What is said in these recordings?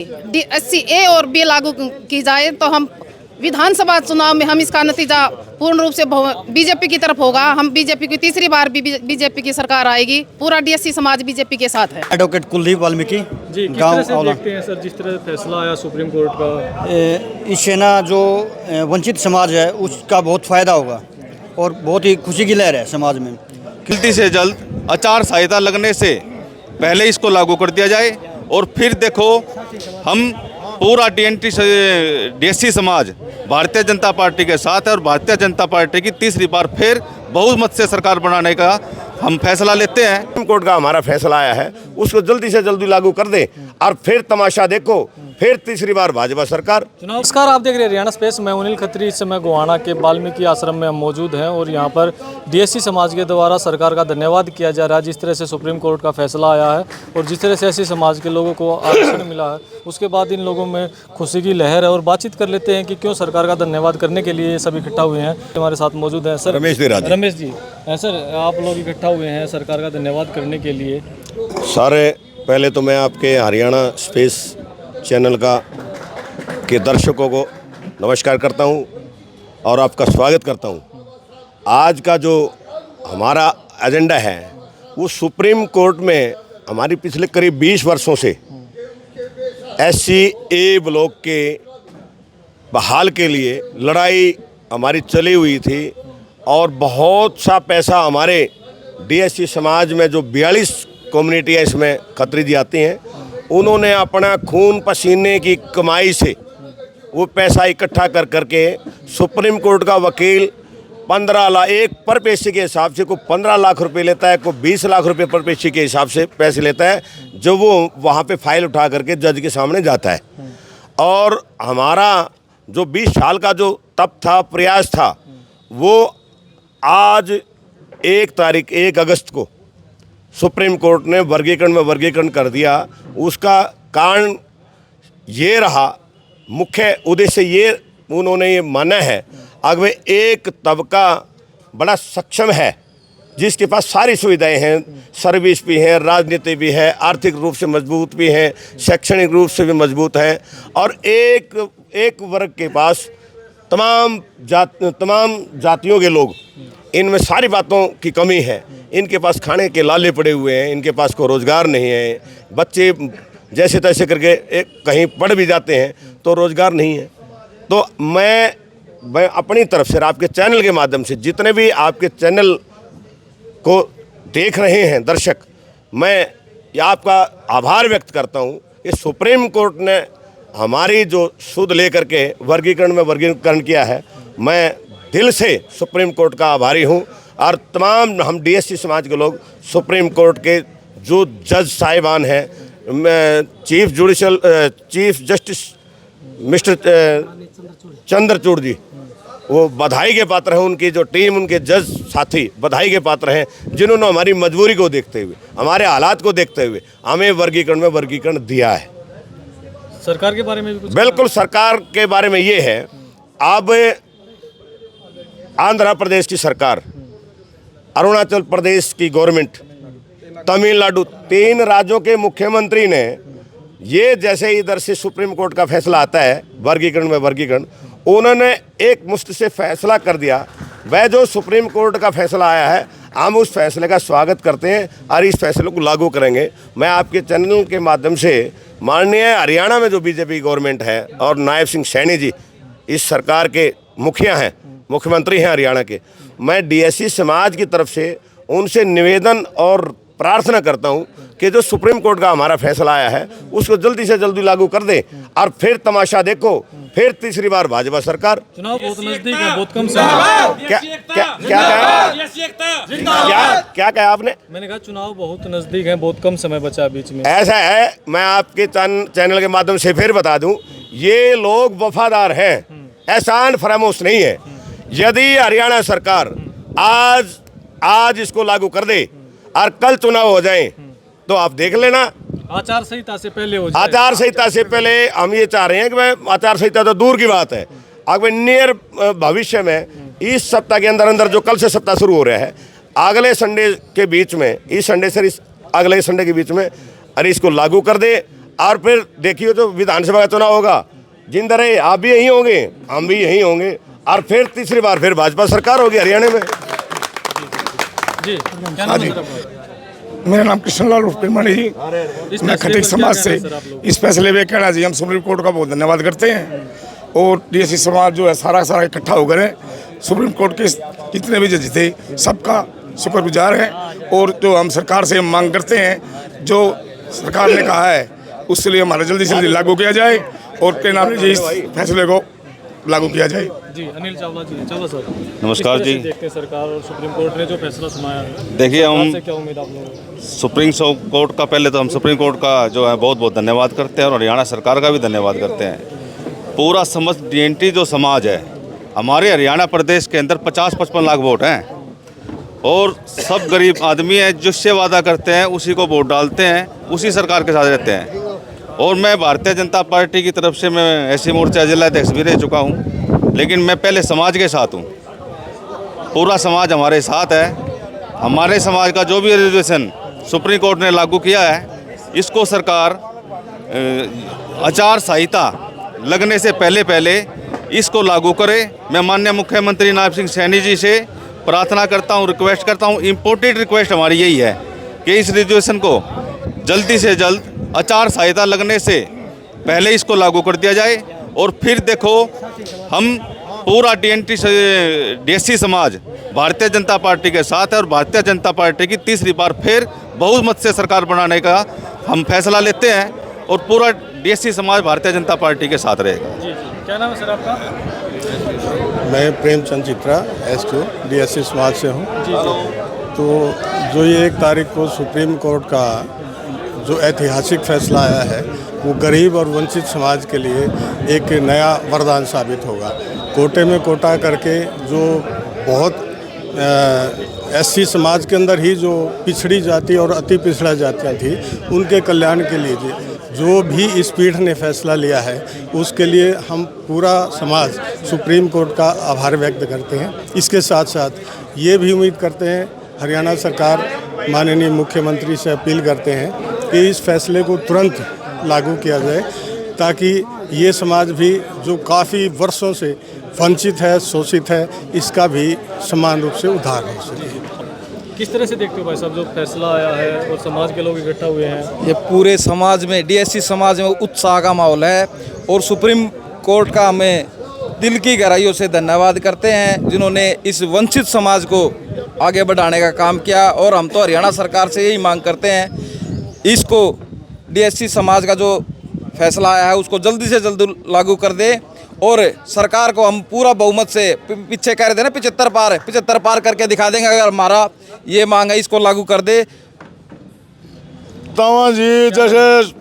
80A और B लागू की जाए तो हम विधानसभा चुनाव में हम इसका नतीजा पूर्ण रूप से बीजेपी की तरफ होगा। हम बीजेपी की तीसरी बार बीजेपी की सरकार आएगी। पूरा डीएससी समाज बीजेपी के साथ है। एडवोकेट कुलदीप वाल्मीकि जी, किस तरह से देखते हैं सर जिस तरह फैसला आया सुप्रीम कोर्ट का? इससे ना जो वंचित समाज है उसका बहुत फ़ायदा होगा और बहुत ही खुशी की लहर है समाज में। जल्दी से जल्द आचार संहिता लगने से पहले इसको लागू कर दिया जाए और फिर देखो हम पूरा डीएससी समाज भारतीय जनता पार्टी के साथ है और भारतीय जनता पार्टी की तीसरी बार फिर बहुमत से सरकार बनाने का हम फैसला लेते हैं। सुप्रीम कोर्ट का हमारा फैसला आया है उसको जल्दी से जल्दी लागू कर दे और फिर तमाशा देखो, फिर तीसरी बार भाजपा सरकार। नमस्कार, आप देख रहे हैं हरियाणा स्पेस। मैं अनिल खत्री। इस समय गोहाना के वाल्मीकि आश्रम में हम मौजूद हैं और यहाँ पर डीएससी समाज के द्वारा सरकार का धन्यवाद किया जा रहा है जिस तरह से सुप्रीम कोर्ट का फैसला आया है और जिस तरह से एससी समाज के लोगों को आरक्षण मिला है उसके बाद इन लोगों में खुशी की लहर है। और बातचीत कर लेते हैं कि क्यों सरकार का धन्यवाद करने के लिए सब इकट्ठा हुए हैं। हमारे साथ मौजूद हैं सर रमेश जी। सर, आप लोग इकट्ठा हुए हैं सरकार का धन्यवाद करने के लिए। सारे पहले तो मैं आपके हरियाणा स्पेस चैनल के दर्शकों को नमस्कार करता हूं और आपका स्वागत करता हूं। आज का जो हमारा एजेंडा है वो सुप्रीम कोर्ट में हमारी पिछले करीब 20 वर्षों से SC A ब्लॉक के बहाल के लिए लड़ाई हमारी चली हुई थी और बहुत सा पैसा हमारे डीएससी समाज में जो 42 कम्युनिटी है इसमें खत्री जी आती हैं, उन्होंने अपना खून पसीने की कमाई से वो पैसा इकट्ठा कर करके सुप्रीम कोर्ट का वकील 15 लाख एक पर पेशी के हिसाब से, कोई 15 लाख रुपए लेता है, कोई 20 लाख रुपए पर पेशी के हिसाब से पैसे लेता है जो वो वहाँ पे फाइल उठा करके जज के सामने जाता है। और हमारा जो 20 साल का जो तप था, प्रयास था, वो आज 1 अगस्त को सुप्रीम कोर्ट ने वर्गीकरण में वर्गीकरण कर दिया। उसका कारण ये रहा, मुख्य उद्देश्य ये उन्होंने ये माना है अगर एक तबका बड़ा सक्षम है जिसके पास सारी सुविधाएं हैं, सर्विस भी है, राजनीति भी है, आर्थिक रूप से मजबूत भी है, शैक्षणिक रूप से भी मजबूत है और एक वर्ग के पास तमाम जातियों के लोग, इनमें सारी बातों की कमी है। इनके पास खाने के लाले पड़े हुए हैं, इनके पास कोई रोज़गार नहीं है, बच्चे जैसे तैसे करके कहीं पढ़ भी जाते हैं तो रोज़गार नहीं है। तो मैं अपनी तरफ से आपके चैनल के माध्यम से जितने भी आपके चैनल को देख रहे हैं दर्शक, मैं आपका आभार व्यक्त करता हूँ कि सुप्रीम कोर्ट ने हमारी जो सुध लेकर के वर्गीकरण में वर्गीकरण किया है। मैं दिल से सुप्रीम कोर्ट का आभारी हूँ और तमाम हम डीएससी समाज के लोग सुप्रीम कोर्ट के जो जज साहिबान हैं, चीफ जस्टिस मिस्टर चंद्रचूड़ जी, वो बधाई के पात्र हैं। उनकी जो टीम, उनके जज साथी बधाई के पात्र हैं जिन्होंने हमारी मजबूरी को देखते हुए, हमारे हालात को देखते हुए हमें वर्गीकरण में वर्गीकरण दिया है। सरकार के बारे में भी कुछ? बिल्कुल, सरकार के बारे में ये है, अब आंध्र प्रदेश की सरकार, अरुणाचल प्रदेश की गवर्नमेंट, तमिलनाडु, 3 राज्यों के मुख्यमंत्री ने ये जैसे इधर से सुप्रीम कोर्ट का फैसला आता है वर्गीकरण में वर्गीकरण, उन्होंने एक मुश्त से फैसला कर दिया। वह जो सुप्रीम कोर्ट का फैसला आया है हम उस फैसले का स्वागत करते हैं और इस फैसले को लागू करेंगे। मैं आपके चैनल के माध्यम से माननीय हरियाणा में जो बीजेपी गवर्नमेंट है और नायब सिंह सैनी जी इस सरकार के मुखिया हैं, मुख्यमंत्री हैं हरियाणा के, मैं डीएससी समाज की तरफ से उनसे निवेदन और प्रार्थना करता हूं कि जो सुप्रीम कोर्ट का हमारा फैसला आया है उसको जल्दी से जल्दी लागू कर दे और फिर तमाशा देखो, फिर तीसरी बार भाजपा सरकार। चुनाव बहुत नजदीक है, बहुत कम समय। क्या कहा आपने? मैंने कहा चुनाव बहुत नजदीक है, बहुत कम समय बचा बीच में। ऐसा है, मैं आपके चैनल के माध्यम से फिर बता दूं, ये लोग वफादार हैं, एहसान फरामोश नहीं है। यदि हरियाणा सरकार आज इसको लागू कर दे और कल चुनाव हो जाए तो आप देख लेना, आचार संहिता से पहले हो जाए। आचार संहिता से पहले हम ये चाह रहे हैं कि भाई आचार संहिता तो दूर की बात है, अगर नियर भविष्य में इस सप्ताह के अंदर जो कल से सप्ताह शुरू हो रहा है, अगले संडे के बीच में, इस संडे से अगले संडे के बीच में अरे इसको लागू कर दे और फिर देखिए तो विधानसभा का चुनाव होगा, जिंदा रहे आप भी यहीं होंगे, हम भी यहीं होंगे, और फिर तीसरी बार फिर भाजपा सरकार होगी हरियाणा में। जी क्या नाम है आपका? मेरा नाम कृष्णलाल उर्फ पिरमणि जी, मैं खटीक समाज से। इस फैसले में कहना जी हम सुप्रीम कोर्ट का बहुत धन्यवाद करते हैं, और डीएससी समाज जो है सारा इकट्ठा होकर है सुप्रीम कोर्ट के जितने भी जज थे सबका शुक्रगुजार है। और जो हम सरकार से मांग करते हैं, जो सरकार ने कहा है उसके लिए हमारा जल्दी से जल्दी लागू किया जाए, और के नाम जी इस फैसले को लागू किया जाए। जी अनिल चावला जी, चावला सर नमस्कार किस तरह जी। से देखते हैं सरकार और सुप्रीम कोर्ट ने जो फैसला सुनाया है, देखिए सरकार हम से क्या उम्मीद आप लोगों को? सुप्रीम कोर्ट का, पहले तो हम सुप्रीम कोर्ट का जो है बहुत बहुत धन्यवाद करते हैं और हरियाणा सरकार का भी धन्यवाद करते हैं। पूरा समस्त डीएनटी जो समाज है हमारे हरियाणा प्रदेश के अंदर 50-55 लाख वोट हैं, और सब गरीब आदमी है जिससे वादा करते हैं उसी को वोट डालते हैं, उसी सरकार के साथ रहते हैं। और मैं भारतीय जनता पार्टी की तरफ से मैं एससी मोर्चा जिला अध्यक्ष भी रह चुका हूँ, लेकिन मैं पहले समाज के साथ हूँ। पूरा समाज हमारे साथ है। हमारे समाज का जो भी रिजर्वेशन सुप्रीम कोर्ट ने लागू किया है, इसको सरकार आचार संहिता लगने से पहले इसको लागू करे। मैं माननीय मुख्यमंत्री नायब सिंह सैनी जी से प्रार्थना करता हूँ, रिक्वेस्ट करता हूँ, इम्पोर्टेड रिक्वेस्ट हमारी यही है कि इस रिजर्वेशन को जल्दी से जल्द आचार संहिता लगने से पहले इसको लागू कर दिया जाए। और फिर देखो हम पूरा डीएससी समाज भारतीय जनता पार्टी के साथ है, और भारतीय जनता पार्टी की तीसरी बार फिर बहुमत से सरकार बनाने का हम फैसला लेते हैं, और पूरा डीएससी समाज भारतीय जनता पार्टी के साथ रहेगा। जी क्या नाम है सर आपका? मैं प्रेमचंद चित्रा एसक्यू डीएससी समाज से हूँ। जी तो जो ये 1 तारीख को सुप्रीम कोर्ट का जो ऐतिहासिक फैसला आया है वो गरीब और वंचित समाज के लिए एक नया वरदान साबित होगा। कोटे में कोटा करके जो बहुत एससी समाज के अंदर ही जो पिछड़ी जाति और अति पिछड़ा जातियाँ थी उनके कल्याण के लिए जो भी इस पीठ ने फैसला लिया है उसके लिए हम पूरा समाज सुप्रीम कोर्ट का आभार व्यक्त करते हैं। इसके साथ साथ ये भी उम्मीद करते हैं, हरियाणा सरकार माननीय मुख्यमंत्री से अपील करते हैं कि इस फैसले को तुरंत लागू किया जाए, ताकि ये समाज भी जो काफ़ी वर्षों से वंचित है, शोषित है, इसका भी समान रूप से उद्धार हो सके। किस तरह से देखते हो भाई साहब जो फैसला आया है और समाज के लोग इकट्ठा हुए हैं? ये पूरे समाज में, डीएससी समाज में उत्साह का माहौल है, और सुप्रीम कोर्ट का हमें दिल की गहराइयों से धन्यवाद करते हैं जिन्होंने इस वंचित समाज को आगे बढ़ाने का काम किया। और हम तो हरियाणा सरकार से यही मांग करते हैं, इसको डीएससी समाज का जो फैसला आया है उसको जल्दी से जल्दी लागू कर दे, और सरकार को हम पूरा बहुमत से, पीछे कह रहे थे ना 75 पार करके दिखा देंगे। अगर हमारा ये मांग है इसको लागू कर दे। तवा जी, जैसे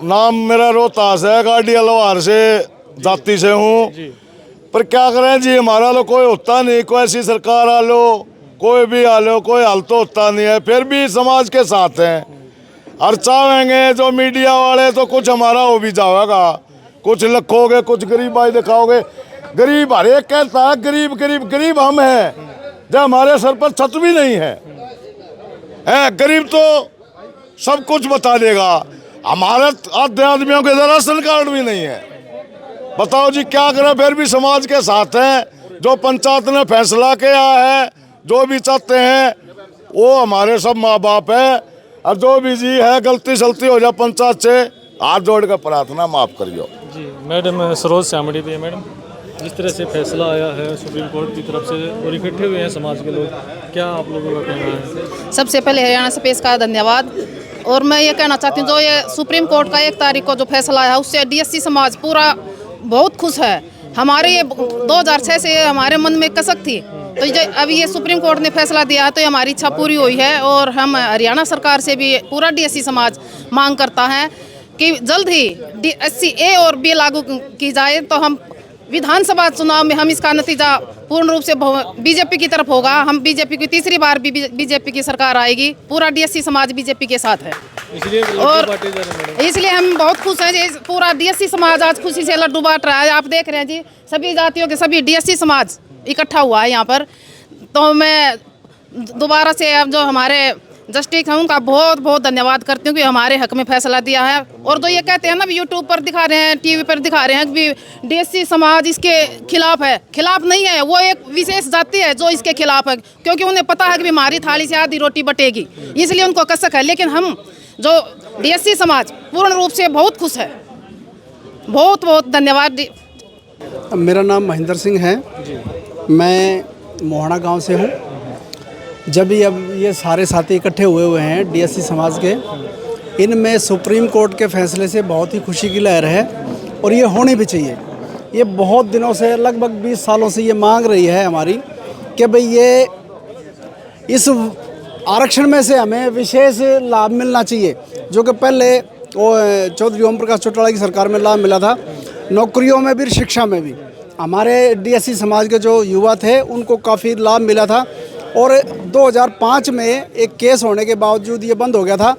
नाम मेरा रोहतास है, गाड़ी अलवार से जाति से हूँ, पर क्या करें जी, हमारा लो कोई होता नहीं, कोई ऐसी सरकार आ लो, कोई भी आ लो, कोई हल तो होता नहीं है। फिर भी समाज के साथ हैं, और चाहेंगे जो मीडिया वाले तो कुछ हमारा हो भी जाएगा, कुछ लिखोगे, कुछ गरीबाई दिखाओगे। गरीब हर एक कहता है गरीब गरीब गरीब हम हैं, जब हमारे सर पर छत भी नहीं है। गरीब तो सब कुछ बता देगा, हमारे आधे आदमियों के राशन कार्ड भी नहीं है। बताओ जी क्या करें, फिर भी समाज के साथ हैं। जो पंचायत ने फैसला किया है, जो भी चाहते हैं वो हमारे सब माँ बाप है, और जो भी जी है गलती सलती हो जाए पंचायत से हाथ जोड़ कर प्रार्थना माफ़ करियो। जी मैडम सरोज श्यामड़ी भी है। मैडम, जिस तरह से फैसला आया है सुप्रीम कोर्ट की तरफ से और इकट्ठे हुए हैं समाज के लोग, क्या आप लोगों का कहना है? सबसे पहले हरियाणा स्पेस का धन्यवाद। और मैं ये कहना चाहती हूँ, जो ये सुप्रीम कोर्ट का 1 तारीख को जो फैसला आया है उससे डीएससी समाज पूरा बहुत खुश है। हमारे ये 2006 से हमारे मन में कसक थी, तो अभी ये सुप्रीम कोर्ट ने फैसला दिया है तो हमारी इच्छा पूरी हुई है। और हम हरियाणा सरकार से भी पूरा डीएससी समाज मांग करता है कि जल्द ही डीएससी ए और बी लागू की जाए, तो हम विधानसभा चुनाव में हम इसका नतीजा पूर्ण रूप से बीजेपी की तरफ होगा। हम बीजेपी की तीसरी बार भी बीजेपी की सरकार आएगी। पूरा डीएससी समाज बीजेपी के साथ है, इसलिए हम बहुत खुश हैं जी। पूरा डीएससी समाज आज खुशी से लड्डू बांट रहा है। आप देख रहे हैं जी, सभी जातियों के सभी डीएससी समाज इकट्ठा हुआ है यहाँ पर। तो मैं दोबारा से अब जो हमारे जस्टिस हैं उनका बहुत बहुत धन्यवाद करती हूँ कि हमारे हक में फैसला दिया है। और जो ये कहते हैं ना यूट्यूब पर दिखा रहे हैं, टीवी पर दिखा रहे हैं कि डीएससी समाज इसके खिलाफ है, खिलाफ नहीं है। वो एक विशेष जाति है जो इसके खिलाफ है, क्योंकि उन्हें पता है कि हमारी थाली से आधी रोटी बटेगी, इसलिए उनको कसक है। लेकिन हम जो डीएससी समाज पूर्ण रूप से बहुत खुश है। बहुत बहुत धन्यवाद। मेरा नाम महेंद्र सिंह है, मैं मोहाना गांव से हूं। जब अब ये सारे साथी इकट्ठे हुए हैं डीएससी समाज के, इनमें सुप्रीम कोर्ट के फैसले से बहुत ही खुशी की लहर है और ये होनी भी चाहिए। ये बहुत दिनों से, लगभग 20 सालों से ये मांग रही है हमारी कि भाई ये इस आरक्षण में से हमें विशेष लाभ मिलना चाहिए, जो कि पहले वो चौधरी ओम प्रकाश चौटाला की सरकार में लाभ मिला था, नौकरियों में भी, शिक्षा में भी। हमारे डीएससी समाज के जो युवा थे उनको काफ़ी लाभ मिला था और 2005 में एक केस होने के बावजूद ये बंद हो गया था।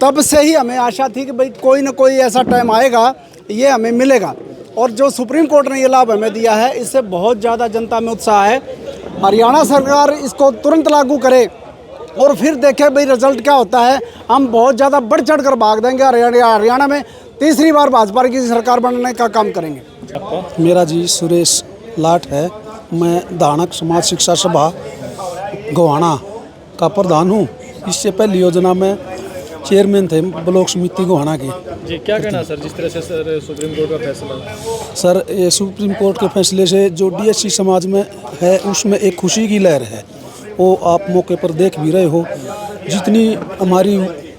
तब से ही हमें आशा थी कि भाई कोई ना कोई ऐसा टाइम आएगा, ये हमें मिलेगा। और जो सुप्रीम कोर्ट ने ये लाभ हमें दिया है, इससे बहुत ज़्यादा जनता में उत्साह है। हरियाणा सरकार इसको तुरंत लागू करे और फिर देखें भाई रिजल्ट क्या होता है। हम बहुत ज़्यादा बढ़ चढ़ कर भाग देंगे। हरियाणा में तीसरी बार भाजपा की सरकार बनने का काम करेंगे। मेरा जी सुरेश लाट है, मैं दानक समाज शिक्षा सभा गोहाना का प्रधान हूँ। इससे पहली योजना में चेयरमैन थे ब्लॉक समिति गोहाना की। जी, क्या कहना सर, जिस तरह से सर सुप्रीम कोर्ट का फैसला? सर, ये सुप्रीम कोर्ट के फैसले से जो डीएससी समाज में है उसमें एक खुशी की लहर है। वो आप मौके पर देख भी रहे हो, जितनी हमारी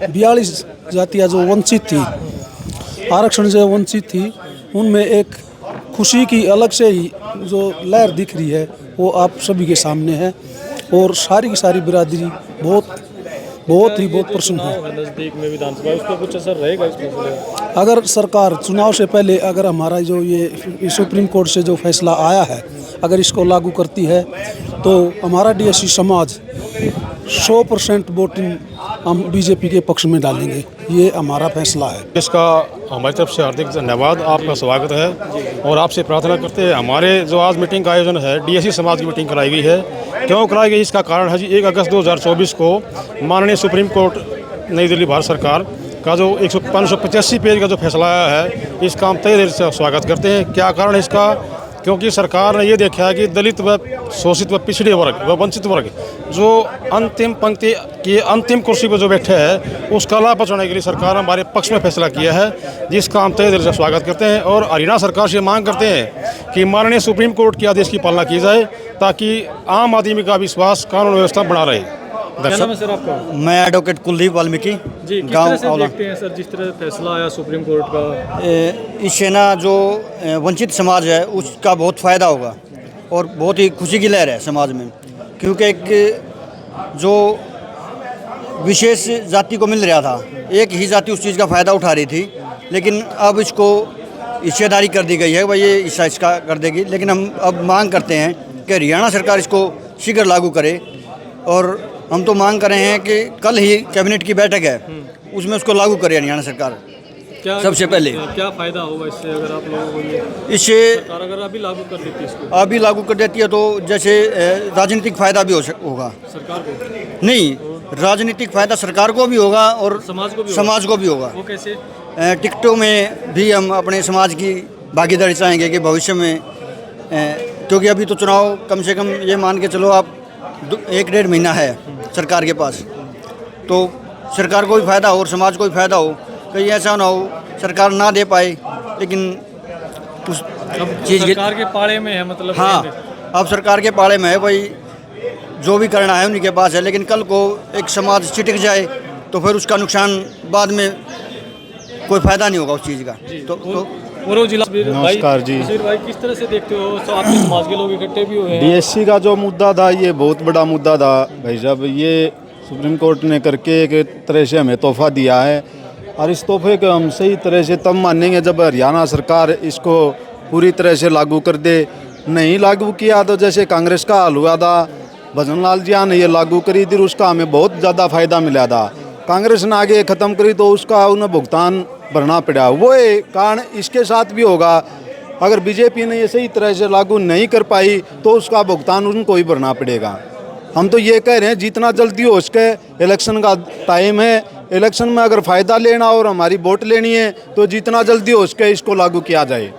42 जातियाँ जो वंचित थी, आरक्षण से वंचित थी, उनमें एक खुशी की अलग से ही जो लहर दिख रही है वो आप सभी के सामने है। और सारी की सारी बिरादरी बहुत प्रसन्न है। नज़दीक में विधानसभा, उस पर कुछ असर रहेगा इसमें? अगर सरकार चुनाव से पहले अगर हमारा जो ये सुप्रीम कोर्ट से जो फैसला आया है, अगर इसको लागू करती है तो हमारा डीएससी समाज 100% वोटिंग हम बीजेपी के पक्ष में डालेंगे। ये हमारा फैसला है। इसका हमारी तरफ से हार्दिक धन्यवाद, आपका स्वागत है। और आपसे प्रार्थना करते हैं, हमारे जो आज मीटिंग का आयोजन है, डीएससी समाज की मीटिंग कराई गई है। क्यों कराई गई, इसका कारण है जी 1 अगस्त 2024 को माननीय सुप्रीम कोर्ट नई दिल्ली भारत सरकार का जो 585 पेज का जो फैसला आया है, इसका हम तहे दिल से स्वागत करते हैं। क्या कारण है इसका? क्योंकि सरकार ने ये देखा है कि दलित व शोषित व पिछड़े वर्ग व वंचित वर्ग जो अंतिम पंक्ति की अंतिम कुर्सी पर जो बैठे हैं, उसका लाभ बचाने के लिए सरकार ने हमारे पक्ष में फैसला किया है, जिसका हम तहे दिल से स्वागत करते हैं। और हरियाणा सरकार से मांग करते हैं कि माननीय सुप्रीम कोर्ट के आदेश की पालना की जाए, ताकि आम आदमी का विश्वास कानून व्यवस्था बना रहे। क्या नाम है सर आपका? मैं एडवोकेट कुलदीप वाल्मीकि, जी, किस तरह से देखते हैं सर जिस तरह फैसला आया सुप्रीम कोर्ट का? इससे ना जो वंचित समाज है उसका बहुत फ़ायदा होगा और बहुत ही खुशी की लहर है समाज में, क्योंकि एक जो विशेष जाति को मिल रहा था, एक ही जाति उस चीज़ का फ़ायदा उठा रही थी, लेकिन अब इसको हिस्सेदारी कर दी गई है, वह ये हिस्सा इसका कर देगी। लेकिन हम अब मांग करते हैं कि हरियाणा सरकार इसको शीघ्र लागू करे। और हम तो मांग कर रहे हैं कि कल ही कैबिनेट की बैठक है, उसमें उसको लागू करे हरियाणा सरकार। क्या सबसे पहले क्या फ़ायदा होगा इससे, अगर आप लोगों को ये इससे सरकार अगर अभी लागू कर देती है इसको? अभी लागू कर देती है तो जैसे राजनीतिक फ़ायदा भी होगा सरकार को? नहीं, राजनीतिक फ़ायदा सरकार को भी होगा और समाज को भी होगा। वो कैसे? टिकटों में भी हम अपने समाज की भागीदारी चाहेंगे कि भविष्य में, क्योंकि अभी तो चुनाव कम से कम ये मान के चलो आप 1-1.5 महीना है सरकार के पास, तो सरकार को भी फ़ायदा हो और समाज को भी फ़ायदा हो। कहीं ऐसा ना हो सरकार ना दे पाए, लेकिन उस चीज़ सरकार के पाले में है, मतलब? हाँ, अब सरकार के पाले में है, भाई जो भी करना है उन्हीं के पास है। लेकिन कल को एक समाज चिटक जाए तो फिर उसका नुकसान बाद में कोई फ़ायदा नहीं होगा उस चीज़ का। नमस्कार जी, भाई किस तरह से देखते हो, आपके समाज के लोग इकट्ठे भी हुए हैं? डीएससी का जो मुद्दा था, ये बहुत बड़ा मुद्दा था भाई साहब। ये सुप्रीम कोर्ट ने करके एक तरह से हमें तोहफा दिया है, और इस तोहफे को हम सही तरह से तब मानेंगे जब हरियाणा सरकार इसको पूरी तरह से लागू कर दे। नहीं लागू किया तो जैसे कांग्रेस का हाल हुआ था, भजन लाल जी ने ये लागू करी थी, उसका हमें बहुत ज़्यादा फायदा मिला था। कांग्रेस ने आगे ख़त्म करी तो उसका उन्हें भुगतान भरना पड़ा। वो कारण इसके साथ भी होगा, अगर बीजेपी ने ये सही तरह से लागू नहीं कर पाई तो उसका भुगतान उनको ही भरना पड़ेगा। हम तो ये कह रहे हैं जितना जल्दी हो सके, इलेक्शन का टाइम है, इलेक्शन में अगर फ़ायदा लेना और हमारी वोट लेनी है तो जितना जल्दी हो सके इसको लागू किया जाए।